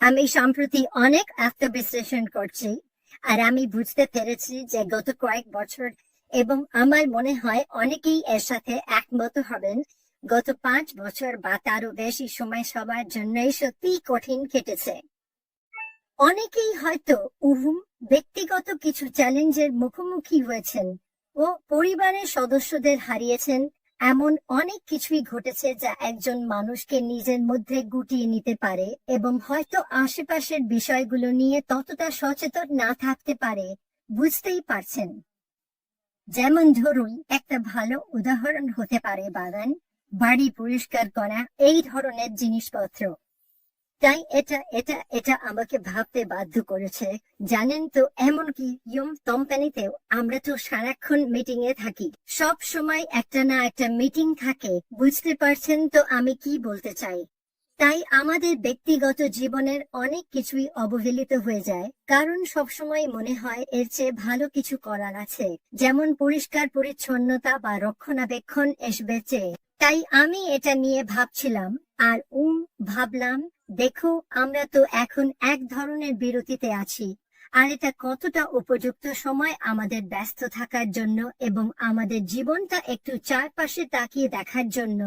আমি সম্প্রতি অনেক আত্মবিশ্লেষণ করছি, আর আমি বুঝতে পেরেছি যে গত কয়েক বছর, এবং আমার মনে হয় অনেকেই এর সাথে একমত হবেন, গত 5 বছর বা তারও বেশি সময় সবার জন্যই সত্যিই কঠিন কেটেছে। অনেকেই হয়তো ব্যক্তিগত কিছু চ্যালেঞ্জের মুখোমুখি হয়েছেন ও পরিবারের সদস্যদের হারিয়েছেন। এমন অনেক কিছুই ঘটেছে যা একজন মানুষকে নিজের মধ্যে গুটিয়ে নিতে পারে এবং হয়তো আশেপাশের বিষয়গুলো নিয়ে ততটা সচেতন না থাকতে পারে। বুঝতেই পারছেন, যেমন ধরুন, একটা ভালো উদাহরণ হতে পারে বাগান, বাড়ি পরিষ্কার করা, এই ধরনের জিনিসপত্র। তাই এটা এটা এটা আমাকে ভাবতে বাধ্য করেছে। জানেন তো, এমনকি কোম্পানিতেও আমরা তো সারাক্ষণ মিটিং এ থাকি, সব সময় একটা না একটা মিটিং থাকে। বুঝতে পারছেন তো আমি কি বলতে চাই? তাই আমাদের ব্যক্তিগত জীবনের অনেক কিছুই অবহেলিত হয়ে যায়, কারণ সবসময় মনে হয় এর চেয়ে ভালো কিছু করার আছে, যেমন পরিষ্কার পরিচ্ছন্নতা বা রক্ষণাবেক্ষণ এসবের চেয়ে। তাই আমি এটা নিয়ে ভাবছিলাম, আর ভাবলাম, দেখো, আমরা তো এখন এক ধরনের বিরতিতে আছি, আর এটা কতটা উপযুক্ত সময় আমাদের ব্যস্ত থাকার জন্য এবং আমাদের জীবনটা একটু চারপাশে তাকিয়ে দেখার জন্য।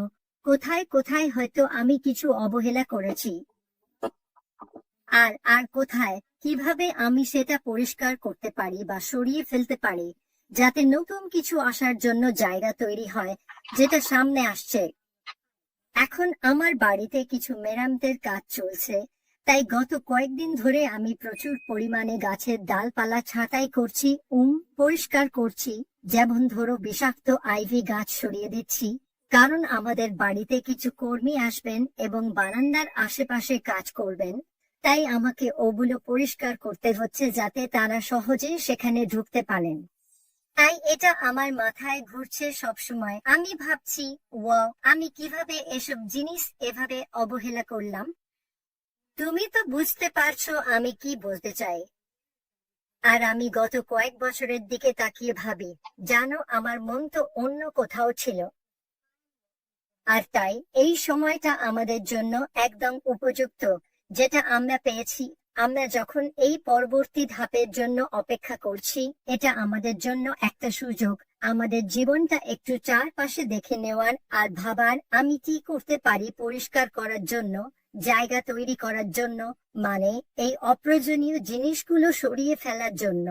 কোথায় কোথায় হয়তো আমি কিছু অবহেলা করেছি, আর আর কোথায় কিভাবে আমি সেটা পরিষ্কার করতে পারি বা সরিয়ে ফেলতে পারি, যাতে নতুন কিছু আসার জন্য জায়গা তৈরি হয়, যেটা সামনে আসছে। এখন আমার বাড়িতে কিছু মেরামতের কাজ চলছে, তাই গত কয়েকদিন ধরে আমি প্রচুর পরিমাণে গাছের ডালপালা ছাঁটাই করছি, পরিষ্কার করছি। যেমন ধরো, বিষাক্ত আইভি গাছ সরিয়ে দিচ্ছি, কারণ আমাদের বাড়িতে কিছু কর্মী আসবেন এবং বারান্দার আশেপাশে কাজ করবেন। তাই আমাকে ওগুলো পরিষ্কার করতে হচ্ছে যাতে তারা সহজে সেখানে ঢুকতে পারেন। তাই এটা আমার মাথায় ঘুরছে সব সময়। আমি ভাবছি, ওয়াও, আমি কিভাবে এসব জিনিস এভাবে অবহেলা করলাম। তুমি তো বুঝতে পারছো আমি কি বলতে চাই। আর আমি গত কয়েক বছরের দিকে তাকিয়ে ভাবি, জানো, আমার মন তো অন্য কোথাও ছিল। আর তাই এই সময়টা আমাদের জন্য একদম উপযুক্ত, যেটা আমরা পেয়েছি। আমরা যখন এই পরবর্তী ধাপের জন্য অপেক্ষা করছি, এটা আমাদের জন্য একটা সুযোগ, আমাদের জীবনটা একটু চারপাশে দেখে নেওয়ার আর ভাবার, আমি কি করতে পারি পরিষ্কার করার জন্য, জায়গা তৈরি করার জন্য, মানে এই অপ্রয়োজনীয় জিনিসগুলো সরিয়ে ফেলার জন্য।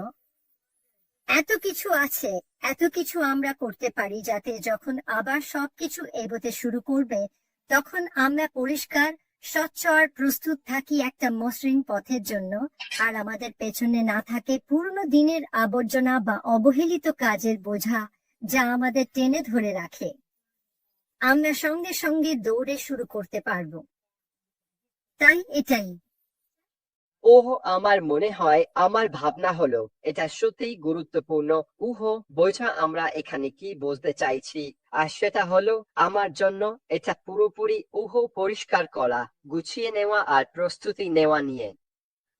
এত কিছু আছে, এত কিছু আমরা করতে পারি, যাতে যখন আবার সবকিছু এগোতে শুরু করবে, তখন আমরা পরিষ্কার, স্বচ্ছ আর প্রস্তুত থাকি একটা মসৃণ পথের জন্য। আর আমাদের পেছনে না থাকে পুরনো দিনের আবর্জনা বা অবহেলিত কাজের বোঝা, যা আমাদের টেনে ধরে রাখে। আমরা সঙ্গে সঙ্গে দৌড়ে শুরু করতে পারবো। তাই এটাই। ওহ, আমার মনে হয় আমার ভাবনা হলো এটা সত্যিই গুরুত্বপূর্ণ। বোঝা আমরা এখানে কি বলতে চাইছি, আর সেটা হলো আমার জন্য এটা পুরোপুরি পরিষ্কার করা, গুছিয়ে নেওয়া আর প্রস্তুতি নেওয়া নিয়ে।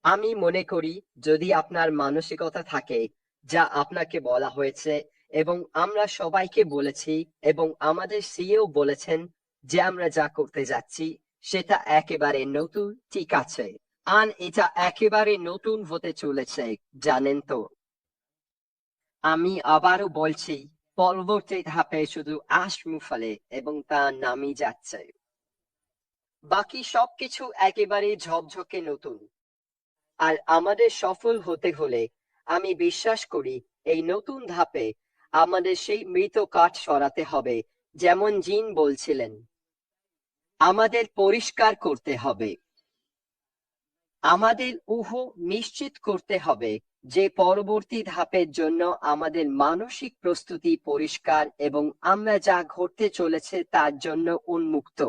আমি মনে করি যদি আপনার মানসিকতা থাকে, যা আপনাকে বলা হয়েছে এবং আমরা সবাইকে বলেছি, এবং আমাদের সিইও বলেছেন যে আমরা যা করতে যাচ্ছি সেটা একেবারে নতুন, ঠিক আছে, আর এটা একেবারে নতুন হতে চলেছে, জানেন তো। আমি আবারও বলছি, পরবর্তী ধাপে শুধু আসমুফালে এবং তা নামি যাচ্ছে, বাকি সবকিছু একেবারে ঝকঝকে নতুন। আর আমাদের সফল হতে হলে আমি বিশ্বাস করি এই নতুন ধাপে আমাদের সেই মৃত কাঠ সরাতে হবে, যেমন জিন বলছিলেন। আমাদের পরিষ্কার করতে হবে, আমাদের নিশ্চিত করতে হবে যে পরবর্তী ধাপের জন্য আমাদের মানসিক প্রস্তুতি পরিষ্কার এবং আমরা যা ঘটতে চলেছে তার জন্য উন্মুক্ত।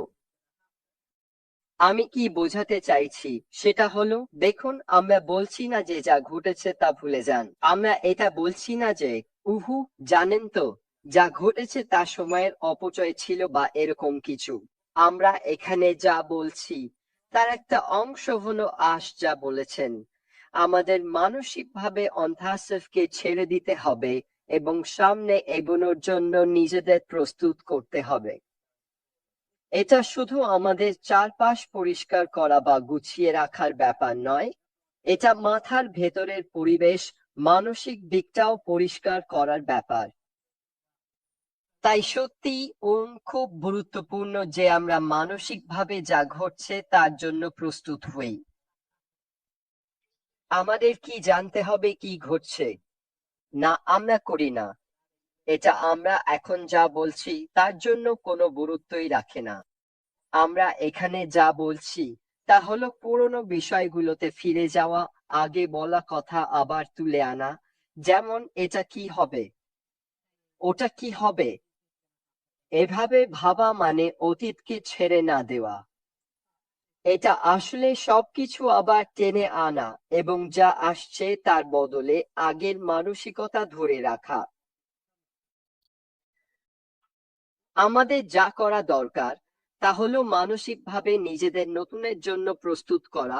আমি কি বোঝাতে চাইছি সেটা হলো, দেখুন, আমরা বলছি না যে যা ঘটেছে তা ভুলে যান। আমরা এটা বলছি না যে জানেন তো, যা ঘটেছে তা সময়ের অপচয় ছিল বা এরকম কিছু। আমরা এখানে যা বলছি তার একটা অংশ হলো যা বলেছেন, আমাদের মানসিকভাবে অন্ধাসকে ছেড়ে দিতে হবে এবং সামনে এগোনোর জন্য নিজেদের প্রস্তুত করতে হবে। এটা শুধু আমাদের চারপাশ পরিষ্কার করা বা গুছিয়ে রাখার ব্যাপার নয়, এটা মাথার ভেতরের পরিবেশ, মানসিক দিকটাও পরিষ্কার করার ব্যাপার। তাই সত্যি খুব গুরুত্বপূর্ণ যে আমরা মানসিকভাবে যা ঘটছে তার জন্য প্রস্তুত হই। আমাদের কি জানতে হবে কি ঘটছে? না, আমরা করি না। এটা আমরা এখন যা বলছি তার জন্য কোনো গুরুত্বই রাখে না। আমরা এখানে যা বলছি তা হলো পুরনো বিষয়গুলোতে ফিরে যাওয়া, আগে বলা কথা আবার তুলে আনা, যেমন এটা কি হবে, ওটা কি হবে। এভাবে ভাবা মানে অতীতকে ছেড়ে না দেওয়া। এটা আসলে সবকিছু আবার টেনে আনা এবং যা আসছে তার বদলে আগের মানসিকতা ধরে রাখা। আমাদের যা করা দরকার তা হলো মানসিকভাবে নিজেদের নতুনের জন্য প্রস্তুত করা।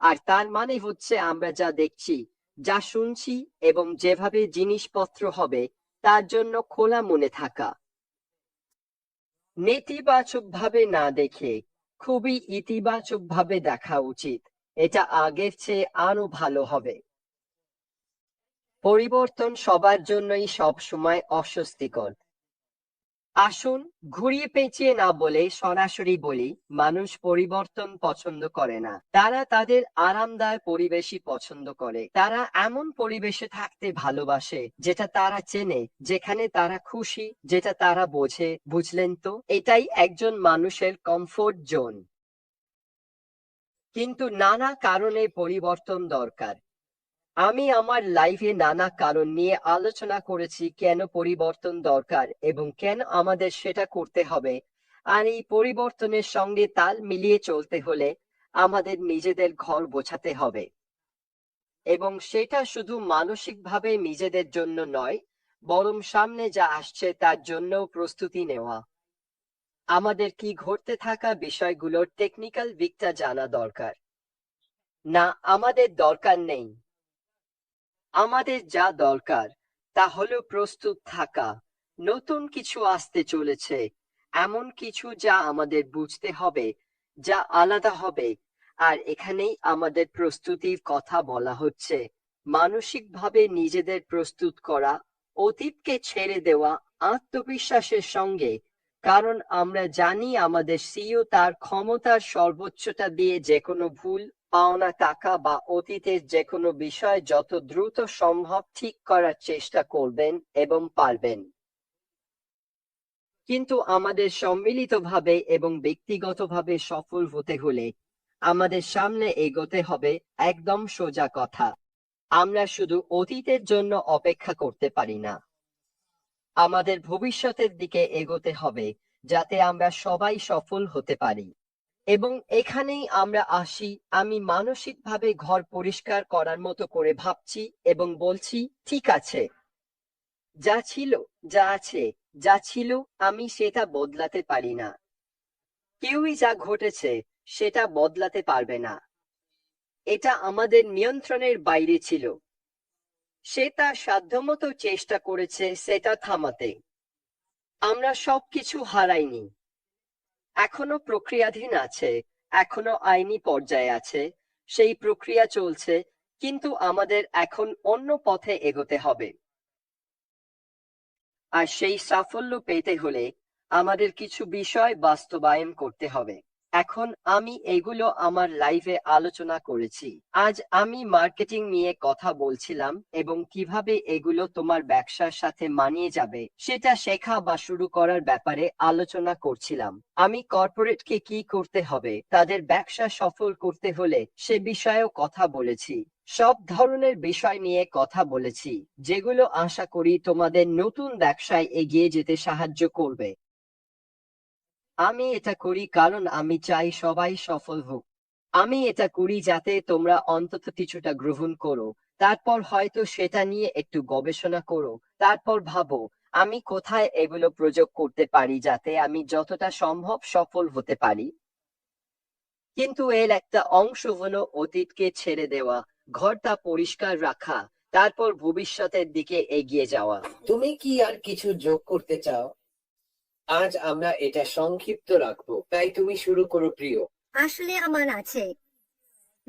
আর তার মানে হচ্ছে আমরা যা দেখছি, যা শুনছি এবং যেভাবে জিনিসপত্র হবে তার জন্য খোলা মনে থাকা। নেতিবাচকভাবে না দেখে খুবই ইতিবাচকভাবে দেখা উচিত। এটা আগের চেয়ে আরো ভালো হবে। পরিবর্তন সবার জন্যই সব সময় অস্বস্তিকর। আসুন ঘুরিয়ে পেঁচিয়ে না বলে সরাসরি বলি, মানুষ পরিবর্তন পছন্দ করে না, তারা তাদের আরামদায়ক পরিবেশই পছন্দ করে। তারা এমন পরিবেশে থাকতে ভালোবাসে যেটা তারা চেনে, যেখানে তারা খুশি, যেটা তারা বোঝে। বুঝলেন তো, এটাই একজন মানুষের কমফোর্ট জোন। কিন্তু নানা কারণে পরিবর্তন দরকার। আমি আমার লাইফে নানা কারণ নিয়ে আলোচনা করেছি কেন পরিবর্তন দরকার এবং কেন আমাদের সেটা করতে হবে। আর এই পরিবর্তনের সঙ্গে তাল মিলিয়ে চলতে হলে আমাদের নিজেদের ঘর গোছাতে হবে, এবং সেটা শুধু মানসিকভাবে নিজেদের জন্য নয়, বরং সামনে যা আসছে তার জন্যও প্রস্তুতি নেওয়া। আমাদের কি ঘটতে থাকা বিষয়গুলোর টেকনিক্যাল দিকটা জানা দরকার। না, আমাদের দরকার নেই। আমাদের যা দরকার তা হলো প্রস্তুত থাকা। নতুন কিছু আসতে চলেছে, এমন কিছু যা আমাদের বুঝতে হবে, যা আলাদা হবে। আর এখানেই আমাদের প্রস্তুতির কথা বলা হচ্ছে। মানসিকভাবে নিজেদের প্রস্তুত করা, অতীতকে ছেড়ে দেওয়া আত্মবিশ্বাসের সঙ্গে। কারণ আমরা জানি আমাদের সিইও তার ক্ষমতার সর্বোচ্চটা দিয়ে যেকোনো ভুল, পাওনা টাকা বা অতীতের যেকোনো বিষয় যত দ্রুত সম্ভব ঠিক করার চেষ্টা করবেন এবং পারবেন। কিন্তু আমাদের সম্মিলিতভাবে এবং ব্যক্তিগতভাবে সফল হতে হলে আমাদের সামনে এগোতে হবে। একদম সোজা কথা, আমরা শুধু অতীতের জন্য অপেক্ষা করতে পারি না। আমাদের ভবিষ্যতের দিকে এগোতে হবে, যাতে আমরা সবাই সফল হতে পারি। এবং এখানেই আমরা আসি। আমি মানসিকভাবে ঘর পরিষ্কার করার মতো করে ভাবছি এবং বলছি, ঠিক আছে, যা ছিল, যা আছে, যা ছিল, আমি সেটা বদলাতে পারি না। কেউই যা ঘটেছে সেটা বদলাতে পারবে না। এটা আমাদের নিয়ন্ত্রণের বাইরে ছিল। সে তার সাধ্যমতো চেষ্টা করেছে সেটা থামাতে। আমরা সবকিছু হারাইনি। এখনো প্রক্রিয়াধীন আছে, এখনো আইনি পর্যায়ে আছে, সেই প্রক্রিয়া চলছে। কিন্তু আমাদের এখন অন্য পথে এগোতে হবে। আর সেই সাফল্য পেতে হলে আমাদের কিছু বিষয় বাস্তবায়ন করতে হবে। এখন আমি এগুলো আমার লাইভে আলোচনা করেছি। আজ আমি মার্কেটিং নিয়ে কথা বলছিলাম এবং কিভাবে এগুলো তোমার ব্যবসার সাথে মানিয়ে যাবে সেটা শেখা বা শুরু করার ব্যাপারে আলোচনা করছিলাম। আমি কর্পোরেটকে কি করতে হবে তাদের ব্যবসা সফল করতে হলে সে বিষয়েও কথা বলেছি। সব ধরনের বিষয় নিয়ে কথা বলেছি, যেগুলো আশা করি তোমাদের নতুন ব্যবসায় এগিয়ে যেতে সাহায্য করবে। আমি এটা করি কারণ আমি চাই সবাই সফল হোক। আমি এটা করি যাতে তোমরা অন্তত কিছুটা গ্রহণ করো, তারপর হয়তো সেটা নিয়ে একটু গবেষণা করো, তারপর ভাবো আমি কোথায় এগুলো প্রয়োগ করতে পারি যাতে আমি যতটা সম্ভব সফল হতে পারি। কিন্তু এর একটা অংশ হলো অতীতকে ছেড়ে দেওয়া, ঘরটা পরিষ্কার রাখা, তারপর ভবিষ্যতের দিকে এগিয়ে যাওয়া। তুমি কি আর কিছু যোগ করতে চাও? আজ আমরা এটা সংক্ষিপ্ত রাখবো, তাই তুমি শুরু করো প্রিয়। আসলে আমার আছে।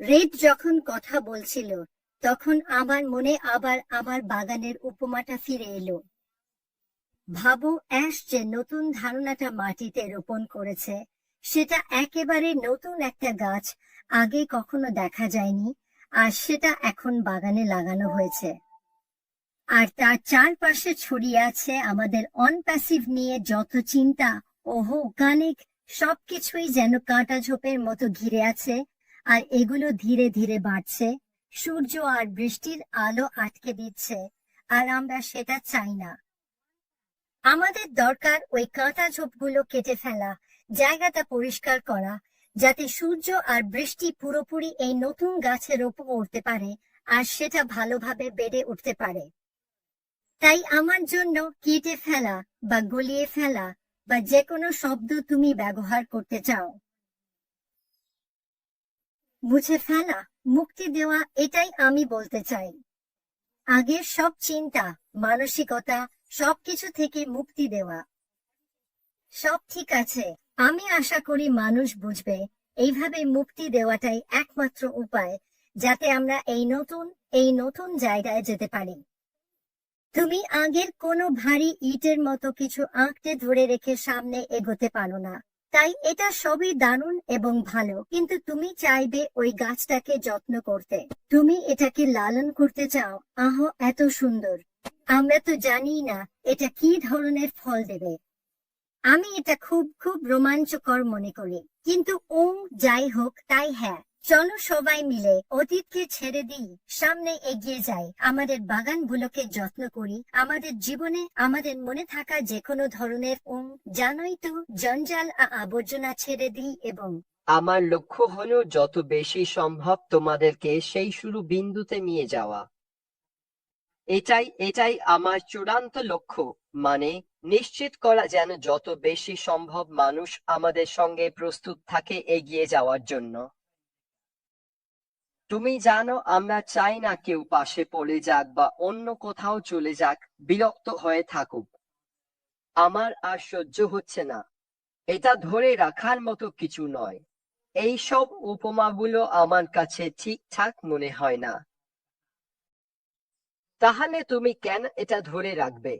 রেড যখন কথা বলছিল তখন আমার মনে আবার আমার বাগানের উপমাটা ফিরে এলো। ভাবো, অ্যাশ যে নতুন ধারণাটা মাটিতে রোপণ করেছে, সেটা একেবারে নতুন একটা গাছ, আগে কখনো দেখা যায়নি, আর সেটা এখন বাগানে লাগানো হয়েছে। আর তার চারপাশে ছড়িয়ে আছে আমাদের অনপ্যাসিভ নিয়ে যত চিন্তা, ওহো কানিক, সবকিছুই যেন কাঁটা ঝোপের মতো ঘিরে আছে, আর এগুলো ধীরে ধীরে বাড়ছে, সূর্য আর বৃষ্টির আলো আটকে দিচ্ছে, আর আমরা সেটা চাই না। আমাদের দরকার ওই কাঁটা ঝোপগুলো কেটে ফেলা, জায়গাটা পরিষ্কার করা, যাতে সূর্য আর বৃষ্টি পুরোপুরি এই নতুন গাছের ওপর উঠতে পারে আর সেটা ভালোভাবে বেড়ে উঠতে পারে। তাই আমার জন্য কেটে ফেলা বা গলিয়ে ফেলা বা যে কোনো শব্দ তুমি ব্যবহার করতে চাও, মুছে ফেলা, মুক্তি দেওয়া, এটাই আমি বলতে চাই। আগের সব চিন্তা, মানসিকতা, সবকিছু থেকে মুক্তি দেওয়া। সব ঠিক আছে, আমি আশা করি মানুষ বুঝবে এইভাবে মুক্তি দেওয়াটাই একমাত্র উপায়, যাতে আমরা এই নতুন জায়গায় যেতে পারি। তুমি আগের কোনো ভারী ইটের মতো কিছু আঁকড়ে ধরে রেখে সামনে এগোতে পারো না। তাই এটা সবই দারুণ এবং ভালো, কিন্তু তুমি চাইবে ওই গাছটাকে যত্ন করতে, তুমি এটাকে লালন করতে চাও। আহ, এত সুন্দর! আমরা তো জানি না এটা কি ধরনের ফল দেবে। আমি এটা খুব খুব রোমাঞ্চকর মনে করি, কিন্তু যাই হোক, তাই হ্যাঁ, চলো সবাই মিলে অতীতকে ছেড়ে দিই, সামনে এগিয়ে যাই, আমাদের বাগানগুলোকে যত্ন করি, আমাদের জীবনে আমাদের মনে থাকা যে কোনো ধরনের জানোই তো, জঞ্জাল আবর্জনা ছেড়ে দিই এবং আমার লক্ষ্য হলো যত বেশি সম্ভব তোমাদেরকে সেই শুরু বিন্দুতে নিয়ে যাওয়া। এটাই আমার চূড়ান্ত লক্ষ্য, মানে নিশ্চিত করা যেন যত বেশি সম্ভব মানুষ আমাদের সঙ্গে প্রস্তুত থাকে এগিয়ে যাওয়ার জন্য। তুমি জানো, আমরা চাই না কেউ পাশে পড়ে যাক বা অন্য কোথাও চলে যাক, বিরক্ত হয়ে থাকুক। আমার আর সহ্য হচ্ছে না। এটা ধরে রাখার মতো কিছু নয়। এই সব উপমাগুলো আমার কাছে ঠিকঠাক মনে হয় না। তাহলে তুমি কেন এটা ধরে রাখবে?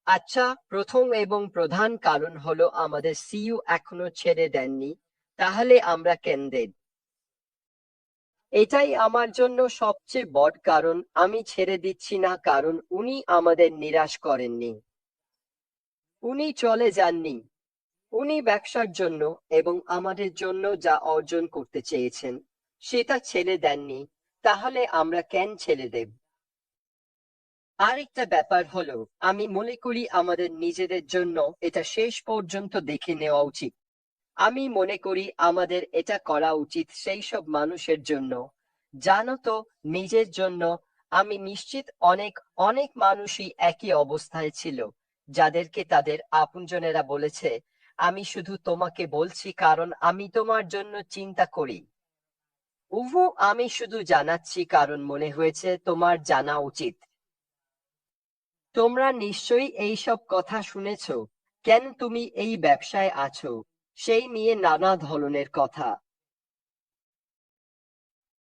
আচ্ছা, প্রথম এবং প্রধান কারণ হলো আমাদের সিইও এখনো ছেড়ে দেননি। তাহলে আমরা কেন দেব? এটাই আমার জন্য সবচেয়ে বড় কারণ। আমি ছেড়ে দিচ্ছি না কারণ উনি আমাদের নিরাশ করেননি। উনি চলে যাননি। উনি ব্যবসার জন্য এবং আমাদের জন্য যা অর্জন করতে চেয়েছেন সেটা ছেড়ে দেননি। তাহলে আমরা কেন ছেড়ে দেব? আরেকটা ব্যাপার হলো, আমি মনে করি আমাদের নিজেদের জন্য এটা শেষ পর্যন্ত দেখে নেওয়া উচিত। আমি মনে করি আমাদের এটা করা উচিত সেই সব মানুষের জন্য। জানো তো, নিজের জন্য। আমি নিশ্চিত অনেক অনেক মানুষই একই অবস্থায় ছিল, যাদেরকে তাদের আপনজনেরা বলেছে, আমি শুধু তোমাকে বলছি কারণ আমি তোমার জন্য চিন্তা করি। আমি শুধু জানাচ্ছি কারণ মনে হয়েছে তোমার জানা উচিত। তোমরা নিশ্চয়ই এইসব কথা শুনেছ। কেন তুমি এই ব্যবসায় আছো সেই নিয়ে নানা ধরনের কথা।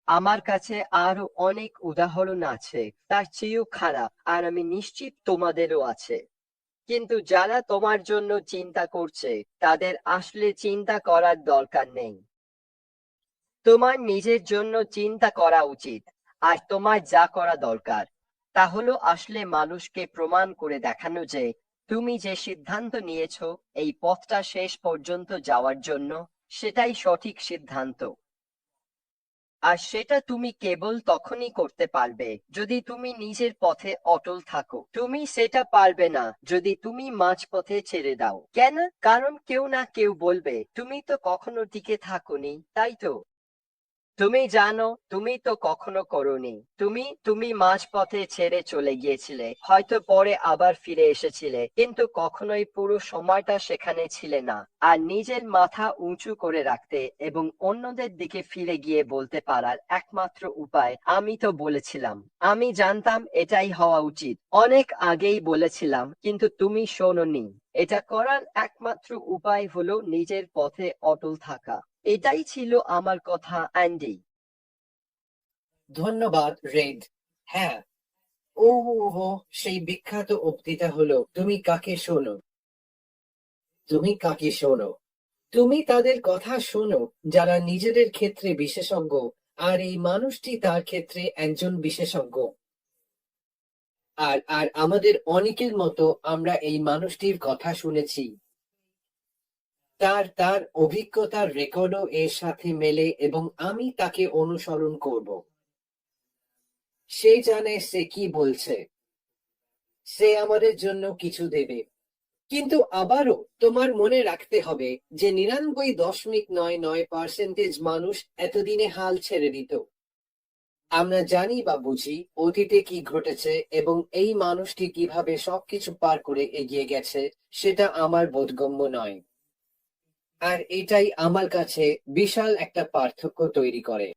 আমার কাছে আরো অনেক উদাহরণ আছে তার চেয়েও খারাপ, আর আমি নিশ্চিত তোমাদেরও আছে। কিন্তু যারা তোমার জন্য চিন্তা করছে তাদের আসলে চিন্তা করার দরকার নেই। তোমার নিজের জন্য চিন্তা করা উচিত। আর তোমার যা করা দরকার তা হলো আসলে মানুষকে প্রমাণ করে দেখানো যে তুমি যে সিদ্ধান্ত নিয়েছো এই পথটা শেষ পর্যন্ত যাওয়ার জন্য, সেটাই সঠিক সিদ্ধান্ত। আর সেটা তুমি কেবল তখনই করতে পারবে যদি তুমি নিজের পথে অটল থাকো। তুমি সেটা পারবে না যদি তুমি মাঝপথে ছেড়ে দাও। কেন? কারণ কেউ না কেউ বলবে তুমি তো কখনো টিকে থাকোনি, তাই তো। তুমি জানো, তুমি তো কখনো করোনি। তুমি মাঝপথে ছেড়ে চলে গিয়েছিলে, হয়তো পরে আবার ফিরে এসেছিলে, কিন্তু কখনোই পুরো সময়টা সেখানে ছিলে না। আর নিজের মাথা উঁচু করে রাখতে এবং অন্যদের দিকে ফিরে গিয়ে বলতে পারার একমাত্র উপায় আমি তো বলেছিলাম। আমি জানতাম এটাই হওয়া উচিত, অনেক আগেই বলেছিলাম, কিন্তু তুমি শোনোনি। এটা করার একমাত্র উপায় হলো নিজের পথে অটল থাকা। এটাই ছিল আমার কথা, অ্যান্ডি। ধন্যবাদ, রেড। হ্যাঁ, ও সেই বিখ্যাত উক্তিটা হলো, তুমি কাকে শোনো? তুমি কাকে শোনো? তুমি তাদের কথা শোনো যারা নিজেদের ক্ষেত্রে বিশেষজ্ঞ, আর এই মানুষটি তার ক্ষেত্রে একজন বিশেষজ্ঞ। আর আর আমাদের অনেকের মতো আমরা এই মানুষটির কথা শুনেছি। তার অভিজ্ঞতার রেকর্ডও এর সাথে মেলে এবং আমি তাকে অনুসরণ করব। সে জানে সে কি বলছে। সে আমাদের জন্য কিছু দেবে। কিন্তু আবারও তোমার মনে রাখতে হবে যে 99.99% মানুষ এতদিনে হাল ছেড়ে দিত। আমরা জানি বা বুঝি অতীতে কি ঘটেছে এবং এই মানুষটি কিভাবে সবকিছু পার করে এগিয়ে গেছে, সেটা আমার বোধগম্য নয়। আর এটাই আমার কাছে বিশাল একটা পার্থক্য তৈরি করে।